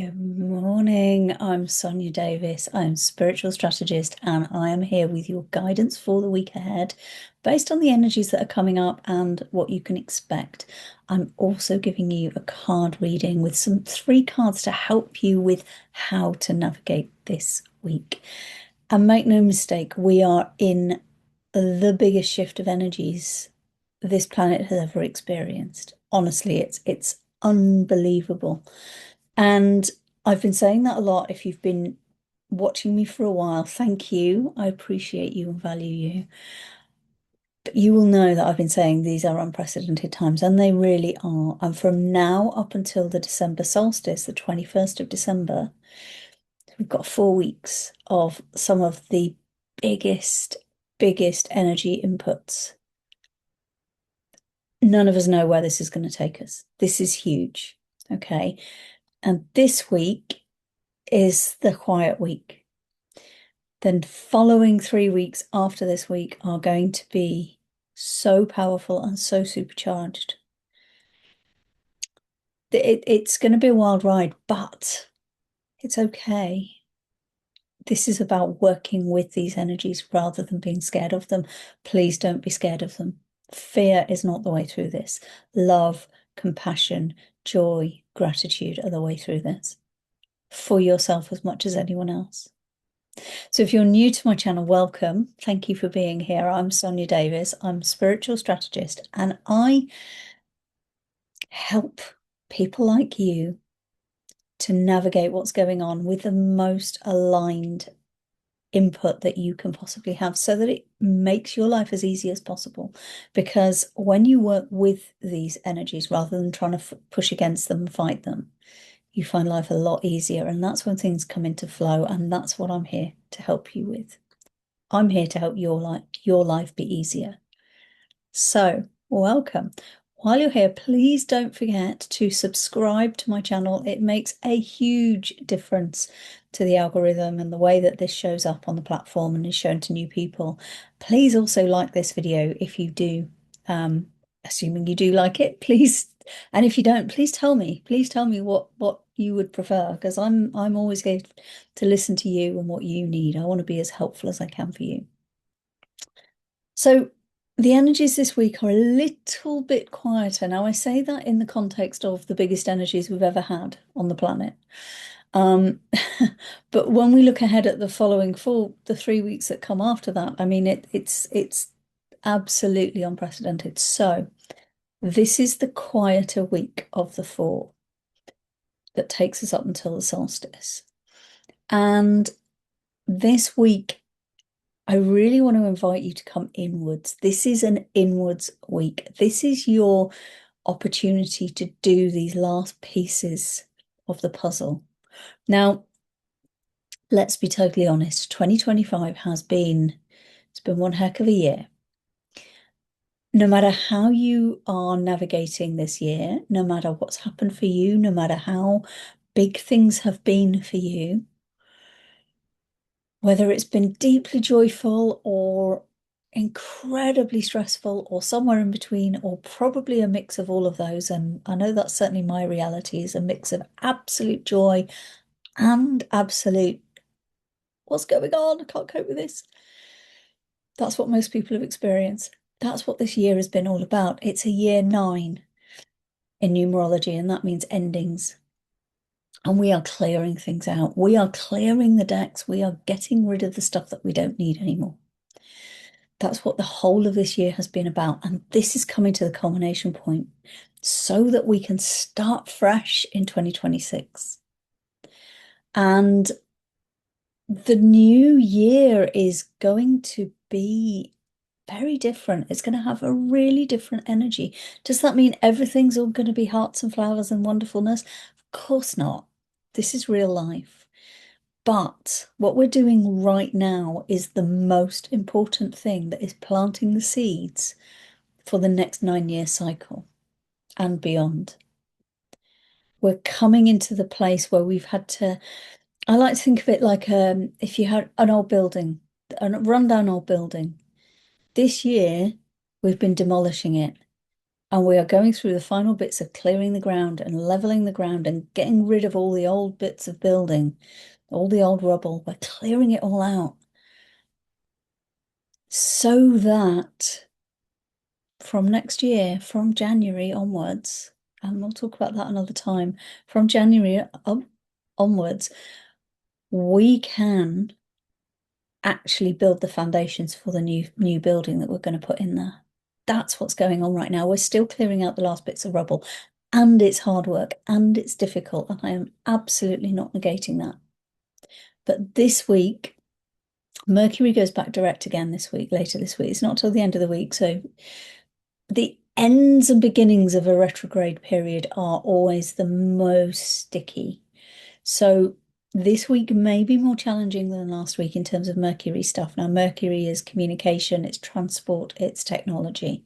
Good morning. I'm Sonia Davis. I'm spiritual strategist, and I am here with your guidance for the week ahead based on the energies that are coming up and what you can expect. I'm also giving you a card reading with some three cards to help you with how to navigate this week. And make no mistake, we are in the biggest shift of energies this planet has ever experienced. Honestly, it's unbelievable. And I've been saying that a lot. If you've been watching me for a while, thank you. I appreciate you and value you. But you will know that I've been saying these are unprecedented times, and they really are. And from now up until the December solstice, the 21st of December, we've got 4 weeks of some of the biggest, biggest energy inputs. None of us know where this is going to take us. This is huge. Okay. And this week is the quiet week. Then following 3 weeks after this week are going to be so powerful and so supercharged. It's going to be a wild ride, but it's okay. This is about working with these energies rather than being scared of them. Please don't be scared of them. Fear is not the way through this. Love, compassion, joy, gratitude are the way through this for yourself as much as anyone else. So if you're new to my channel, welcome. Thank you for being here. I'm Sonia Davis. I'm a spiritual strategist, and I help people like you to navigate what's going on with the most aligned input that you can possibly have so that it makes your life as easy as possible. Because when you work with these energies rather than trying to push against them and fight them, you find life a lot easier. And that's when things come into flow. And that's what I'm here to help you with. I'm here to help your life be easier. So, welcome. While you're here, please don't forget to subscribe to my channel. It makes a huge difference to the algorithm and the way that this shows up on the platform and is shown to new people. Please also like this video if you do, assuming you do like it, please. And if you don't, please tell me. Please tell me what you would prefer, because I'm always here to listen to you and what you need. I want to be as helpful as I can for you. So the energies this week are a little bit quieter. Now, I say that in the context of the biggest energies we've ever had on the planet. But when we look ahead at the following the 3 weeks that come after that, I mean, it's absolutely unprecedented. So this is the quieter week of the 4 that takes us up until the solstice. And this week, I really want to invite you to come inwards. This is an inwards week. This is your opportunity to do these last pieces of the puzzle. Now, let's be totally honest. 2025 it's been one heck of a year. No matter how you are navigating this year, no matter what's happened for you, no matter how big things have been for you, whether it's been deeply joyful or incredibly stressful or somewhere in between, or probably a mix of all of those. And I know that's certainly my reality, is a mix of absolute joy and absolute, what's going on? I can't cope with this. That's what most people have experienced. That's what this year has been all about. It's a year 9 in numerology, and that means endings. And we are clearing things out. We are clearing the decks. We are getting rid of the stuff that we don't need anymore. That's what the whole of this year has been about. And this is coming to the culmination point so that we can start fresh in 2026. And the new year is going to be very different. It's going to have a really different energy. Does that mean everything's all going to be hearts and flowers and wonderfulness? Of course not. This is real life. But what we're doing right now is the most important thing, that is planting the seeds for the next 9-year cycle and beyond. We're coming into the place where we've had to, I like to think of it like if you had an old building, a rundown old building. This year, we've been demolishing it. And we are going through the final bits of clearing the ground and leveling the ground and getting rid of all the old bits of building, all the old rubble. We're clearing it all out so that from next year, from January onwards, and we'll talk about that another time, from January onwards, we can actually build the foundations for the new building that we're going to put in there. That's what's going on right now. We're still clearing out the last bits of rubble, and it's hard work and it's difficult, and I am absolutely not negating that. But this week, Mercury goes back direct again this week, later this week. It's not till the end of the week. So the ends and beginnings of a retrograde period are always the most sticky. So this week may be more challenging than last week in terms of Mercury stuff. Now, Mercury is communication, it's transport, it's technology.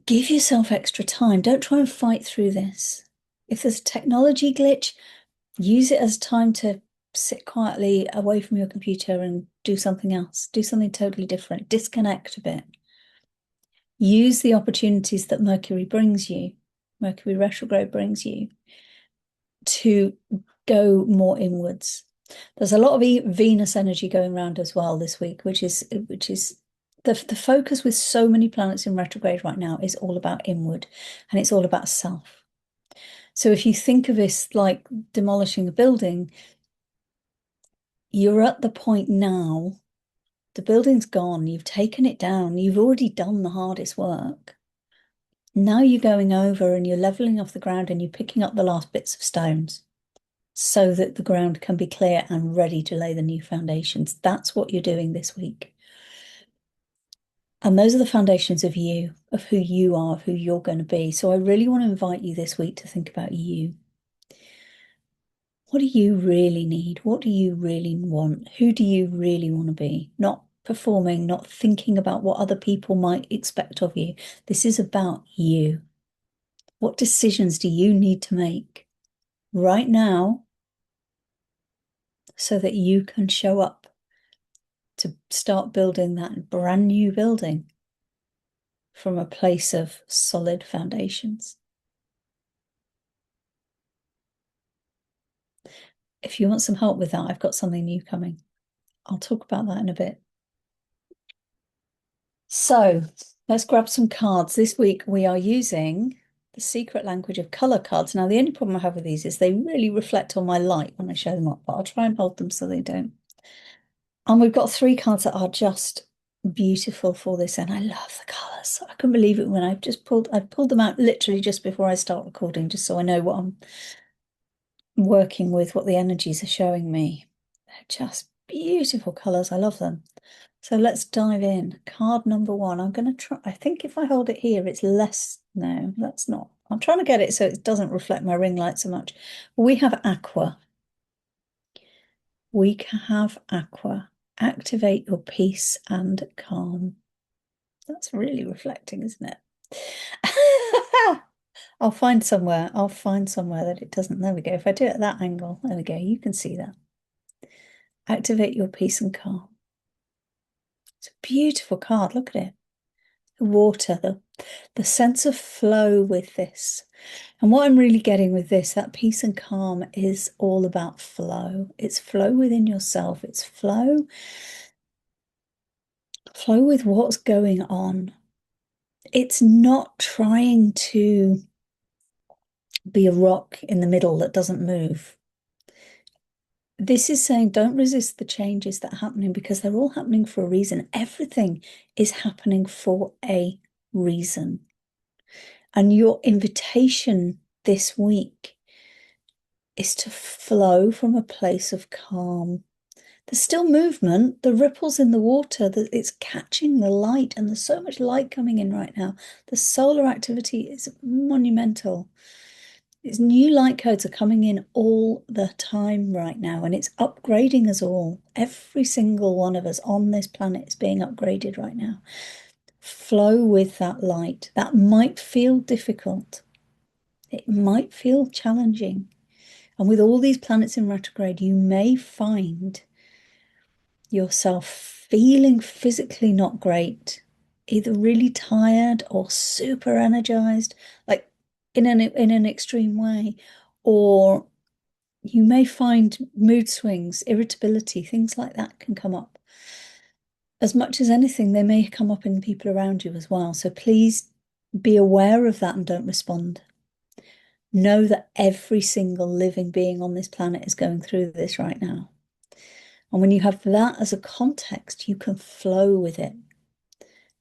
Give yourself extra time. Don't try and fight through this. If there's a technology glitch, use it as time to sit quietly away from your computer and do something else. Do something totally different. Disconnect a bit. Use the opportunities that Mercury brings you, Mercury retrograde brings you, to go more inwards. There's a lot of Venus energy going around as well this week, which is the focus with so many planets in retrograde right now is all about inward, and it's all about self. So if you think of this like demolishing a building, you're at the point now, the building's gone, you've taken it down, you've already done the hardest work. Now you're going over and you're leveling off the ground and you're picking up the last bits of stones so that the ground can be clear and ready to lay the new foundations. That's what you're doing this week. And those are the foundations of you, of who you are, of who you're going to be. So I really want to invite you this week to think about you. What do you really need? What do you really want? Who do you really want to be? Not performing, not thinking about what other people might expect of you. This is about you. What decisions do you need to make right now so that you can show up to start building that brand new building from a place of solid foundations? If you want some help with that, I've got something new coming. I'll talk about that in a bit. So let's grab some cards. This week we are using the secret language of color cards. Now, the only problem I have with these is they really reflect on my light when I show them up, but I'll try and hold them so they don't. And we've got 3 cards that are just beautiful for this, and I love the colors. I couldn't believe it when I pulled them out literally just before I start recording, just so I know what I'm working with, what the energies are showing me. They're just beautiful colors. I love them. So let's dive in. Card number 1. I'm going to try. I think if I hold it here, it's less. No, that's not. I'm trying to get it so it doesn't reflect my ring light so much. We have aqua. We have aqua. Activate your peace and calm. That's really reflecting, isn't it? I'll find somewhere that it doesn't. There we go. If I do it at that angle, there we go. You can see that. Activate your peace and calm. It's a beautiful card. Look at it. The water, the sense of flow with this. And what I'm really getting with this, that peace and calm, is all about flow. It's flow within yourself. It's flow with what's going on. It's not trying to be a rock in the middle that doesn't move. This is saying don't resist the changes that are happening because they're all happening for a reason. Everything is happening for a reason. And your invitation this week is to flow from a place of calm. There's still movement, the ripples in the water, it's catching the light, and there's so much light coming in right now. The solar activity is monumental. These new light codes are coming in all the time right now, and it's upgrading us all. Every single one of us on this planet is being upgraded right now. Flow with that light. That might feel difficult. It might feel challenging. And with all these planets in retrograde, you may find yourself feeling physically not great either really tired or super energized, like in an extreme way, or you may find mood swings, irritability, things like that can come up. As much as anything, they may come up in people around you as well. So please be aware of that and don't respond. Know that every single living being on this planet is going through this right now. And when you have that as a context, you can flow with it.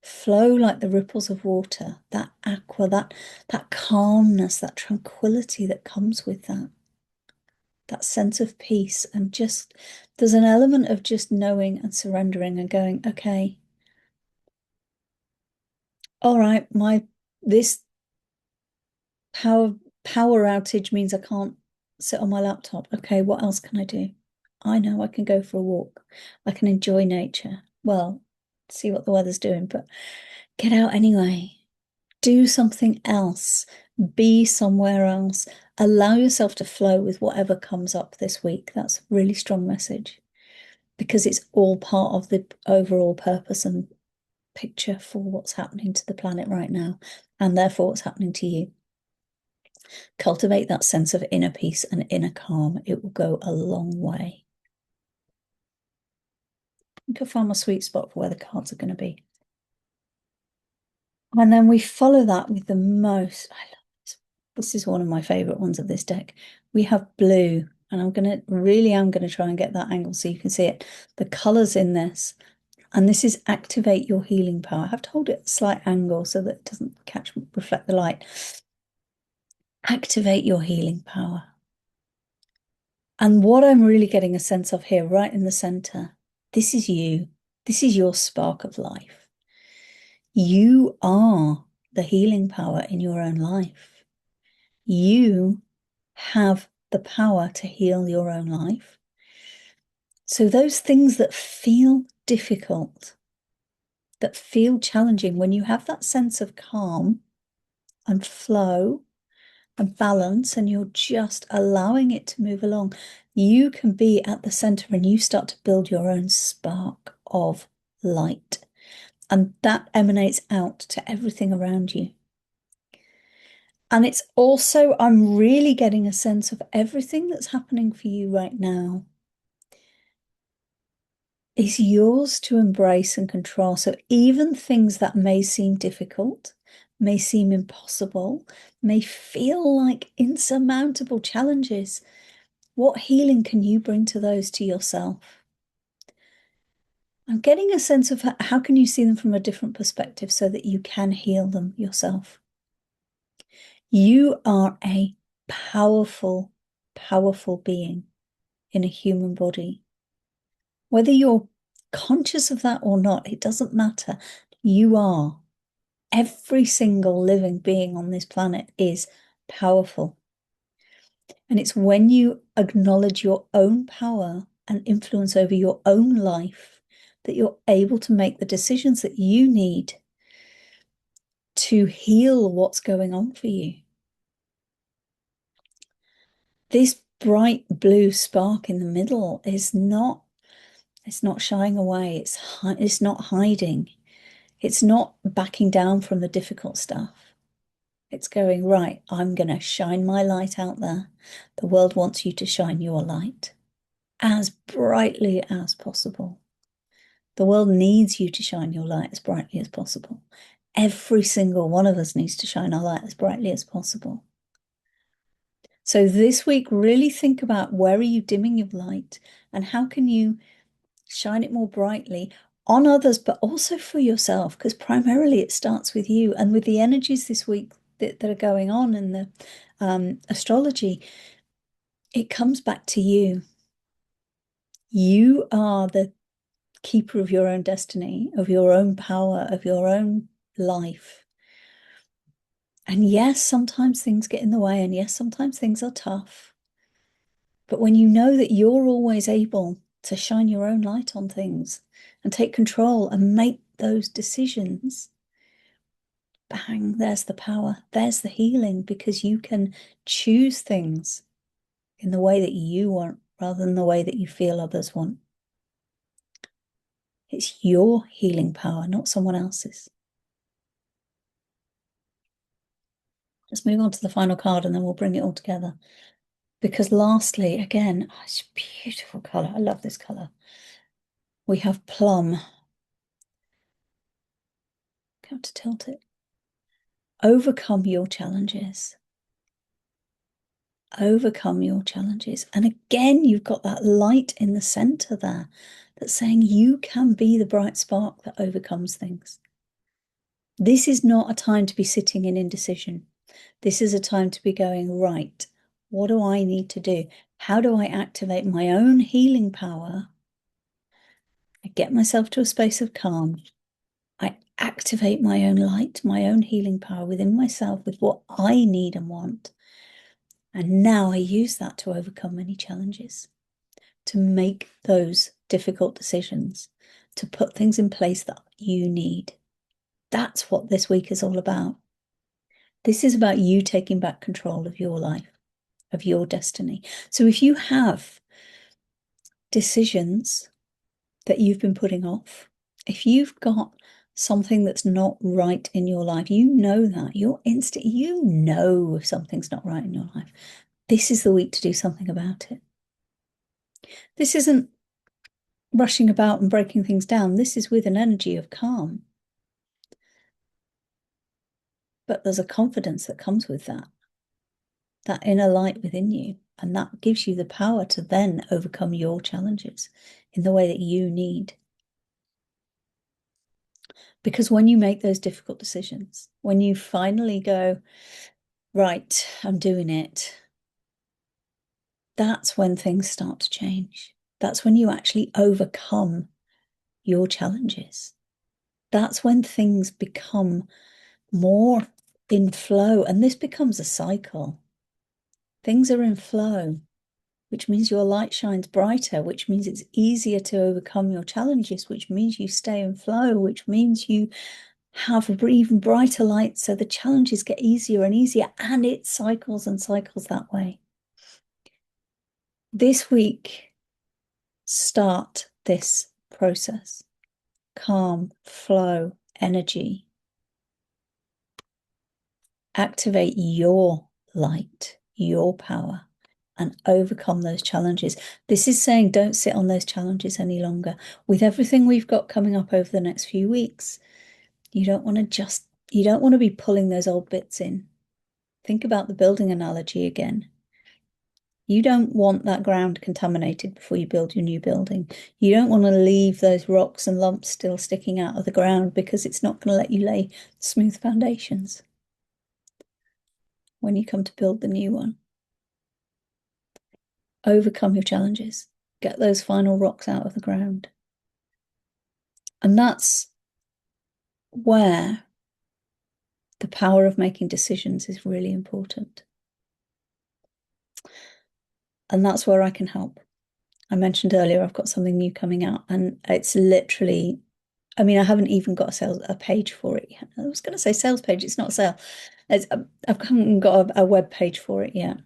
Flow like the ripples of water, that aqua, that calmness, that tranquility that comes with that sense of peace. And just there's an element of just knowing and surrendering and going, okay, all right, this power power outage means I can't sit on my laptop. Okay, what else can I do? I know I can go for a walk. I can enjoy nature. Well, see what the weather's doing, but get out anyway. Do something else. Be somewhere else. Allow yourself to flow with whatever comes up this week. That's a really strong message because it's all part of the overall purpose and picture for what's happening to the planet right now, and therefore what's happening to you. Cultivate that sense of inner peace and inner calm. It will go a long way. I think I found my sweet spot for where the cards are going to be. And then we follow that with the most, I love this. This is one of my favorite ones of this deck. We have blue, and I'm going to try and get that angle so you can see it. The colors in this, and this is activate your healing power. I have to hold it at a slight angle so that it doesn't reflect the light. Activate your healing power. And what I'm really getting a sense of here, right in the center, this is you. This is your spark of life. You are the healing power in your own life. You have the power to heal your own life. So those things that feel difficult, that feel challenging, when you have that sense of calm and flow and balance, and you're just allowing it to move along, you can be at the center and you start to build your own spark of light. And that emanates out to everything around you. And it's also, I'm really getting a sense of everything that's happening for you right now is yours to embrace and control. So even things that may seem difficult, may seem impossible, may feel like insurmountable challenges, what healing can you bring to those to yourself? I'm getting a sense of how can you see them from a different perspective so that you can heal them yourself. You are a powerful, powerful being in a human body. Whether you're conscious of that or not, it doesn't matter. You are. Every single living being on this planet is powerful. And it's when you acknowledge your own power and influence over your own life that you're able to make the decisions that you need to heal what's going on for you. This bright blue spark in the middle is not, it's not shying away. It's not hiding. It's not backing down from the difficult stuff. It's going, right, I'm going to shine my light out there. The world wants you to shine your light as brightly as possible. The world needs you to shine your light as brightly as possible. Every single one of us needs to shine our light as brightly as possible. So this week, really think about where are you dimming your light and how can you shine it more brightly on others, but also for yourself, because primarily it starts with you. And with the energies this week that are going on in the astrology, it comes back to you. You are the keeper of your own destiny, of your own power, of your own life. And yes, sometimes things get in the way, and yes, sometimes things are tough. But when you know that you're always able to shine your own light on things and take control and make those decisions, bang, there's the power, there's the healing, because you can choose things in the way that you want rather than the way that you feel others want. It's your healing power, not someone else's. Let's move on to the final card and then we'll bring it all together. Because lastly, again, oh, it's a beautiful color. I love this color. We have plum. Have to tilt it. Overcome your challenges. Overcome your challenges. And again, you've got that light in the center there that's saying you can be the bright spark that overcomes things. This is not a time to be sitting in indecision. This is a time to be going, right, what do I need to do? How do I activate my own healing power? I get myself to a space of calm. I activate my own light, my own healing power within myself with what I need and want. And now I use that to overcome many challenges, to make those difficult decisions, to put things in place that you need. That's what this week is all about. This is about you taking back control of your life, of your destiny. So if you have decisions that you've been putting off, if you've got something that's not right in your life, you know that. You're instant, you know if something's not right in your life. This is the week to do something about it. This isn't rushing about and breaking things down. This is with an energy of calm. But there's a confidence that comes with that inner light within you. And that gives you the power to then overcome your challenges in the way that you need. Because when you make those difficult decisions, when you finally go, right, I'm doing it, that's when things start to change. That's when you actually overcome your challenges. That's when things become more in flow. And this becomes a cycle. Things are in flow, which means your light shines brighter, which means it's easier to overcome your challenges, which means you stay in flow, which means you have an even brighter light. So the challenges get easier and easier, and it cycles and cycles that way. This week, start this process. Calm, flow, energy. Activate your light, your power, and overcome those challenges. This is saying don't sit on those challenges any longer. With everything we've got coming up over the next few weeks, you don't want to be pulling those old bits in. Think about the building analogy again. You don't want that ground contaminated before you build your new building. You don't want to leave those rocks and lumps still sticking out of the ground because it's not going to let you lay smooth foundations when you come to build the new one. Overcome your challenges. Get those final rocks out of the ground. And that's where the power of making decisions is really important. And that's where I can help. I mentioned earlier, I've got something new coming out, and it's literally, I mean, I haven't even got a page for it yet. I was going to say sales page. It's not a sale. I haven't got a web page for it yet.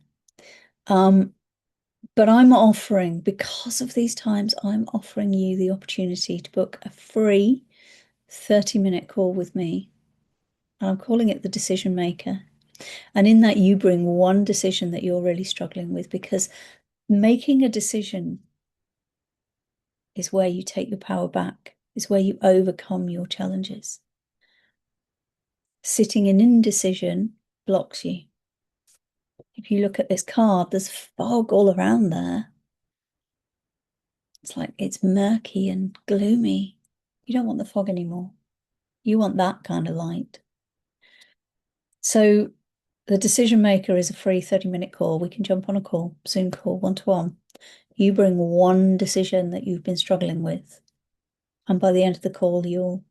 But I'm offering, because of these times, I'm offering you the opportunity to book a free 30-minute call with me. And I'm calling it the Decision Maker. And in that, you bring one decision that you're really struggling with, because making a decision is where you take your power back, is where you overcome your challenges. Sitting in indecision blocks you. If you look at this card, there's fog all around there. It's like it's murky and gloomy. You don't want the fog anymore. You want that kind of light. So the Decision Maker is a free 30-minute call. We can jump on a call, Zoom call, one-to-one. You bring one decision that you've been struggling with. And by the end of the call, you'll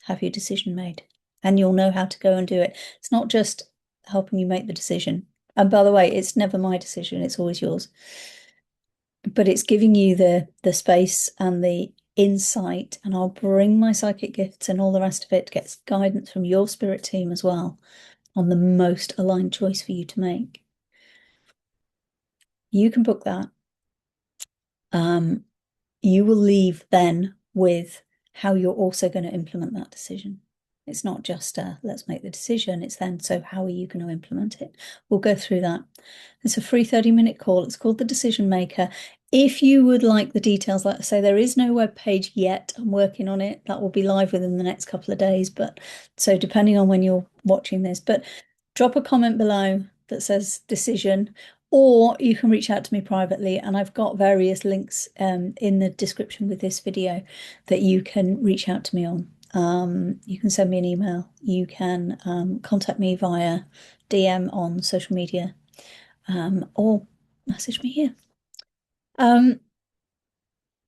have your decision made. And you'll know how to go and do it. It's not just helping you make the decision. And by the way, it's never my decision. It's always yours. But it's giving you the space and the insight. And I'll bring my psychic gifts and all the rest of it to get guidance from your spirit team as well on the most aligned choice for you to make. You can book that. You will leave then with how you're also going to implement that decision. It's not just let's make the decision. It's then, so how are you going to implement it? We'll go through that. It's a free 30-minute call. It's called The Decision Maker. If you would like the details, like I say, there is no web page yet. I'm working on it. That will be live within the next couple of days. But so depending on when you're watching this, but drop a comment below that says decision, or you can reach out to me privately. And I've got various links in the description with this video that you can reach out to me on. You can send me an email. You can contact me via DM on social media, or message me here.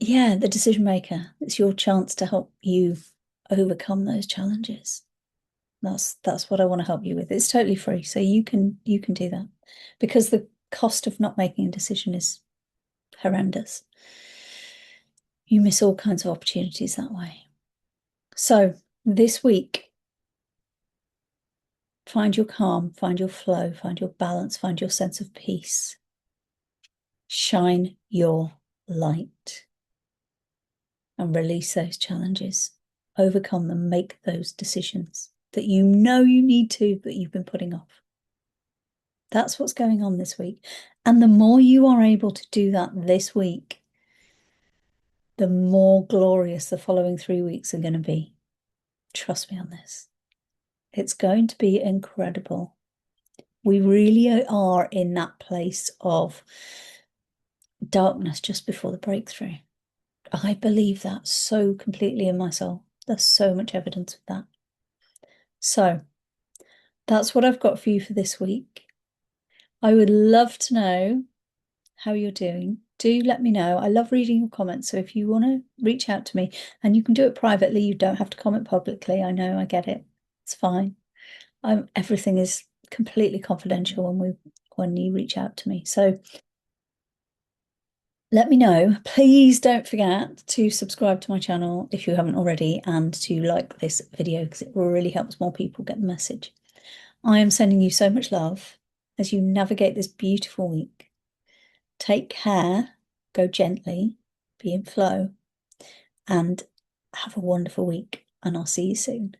Yeah, the decision maker. It's your chance to help you overcome those challenges. That's what I want to help you with. It's totally free, so you can do that because the cost of not making a decision is horrendous. You miss all kinds of opportunities that way. So this week, find your calm, find your flow, find your balance, find your sense of peace. Shine your light and release those challenges. Overcome them, make those decisions that you know you need to, but you've been putting off. That's what's going on this week. And the more you are able to do that this week, the more glorious the following 3 weeks are going to be. Trust me on this. It's going to be incredible. We really are in that place of darkness just before the breakthrough. I believe that so completely in my soul. There's so much evidence of that. So that's what I've got for you for this week. I would love to know how you're doing. Do let me know. I love reading your comments. So if you want to reach out to me, and you can do it privately, you don't have to comment publicly. I know, I get it. It's fine. Everything is completely confidential when you reach out to me. So let me know. Please don't forget to subscribe to my channel if you haven't already, and to like this video because it really helps more people get the message. I am sending you so much love as you navigate this beautiful week. Take care, go gently, be in flow, and have a wonderful week. And I'll see you soon.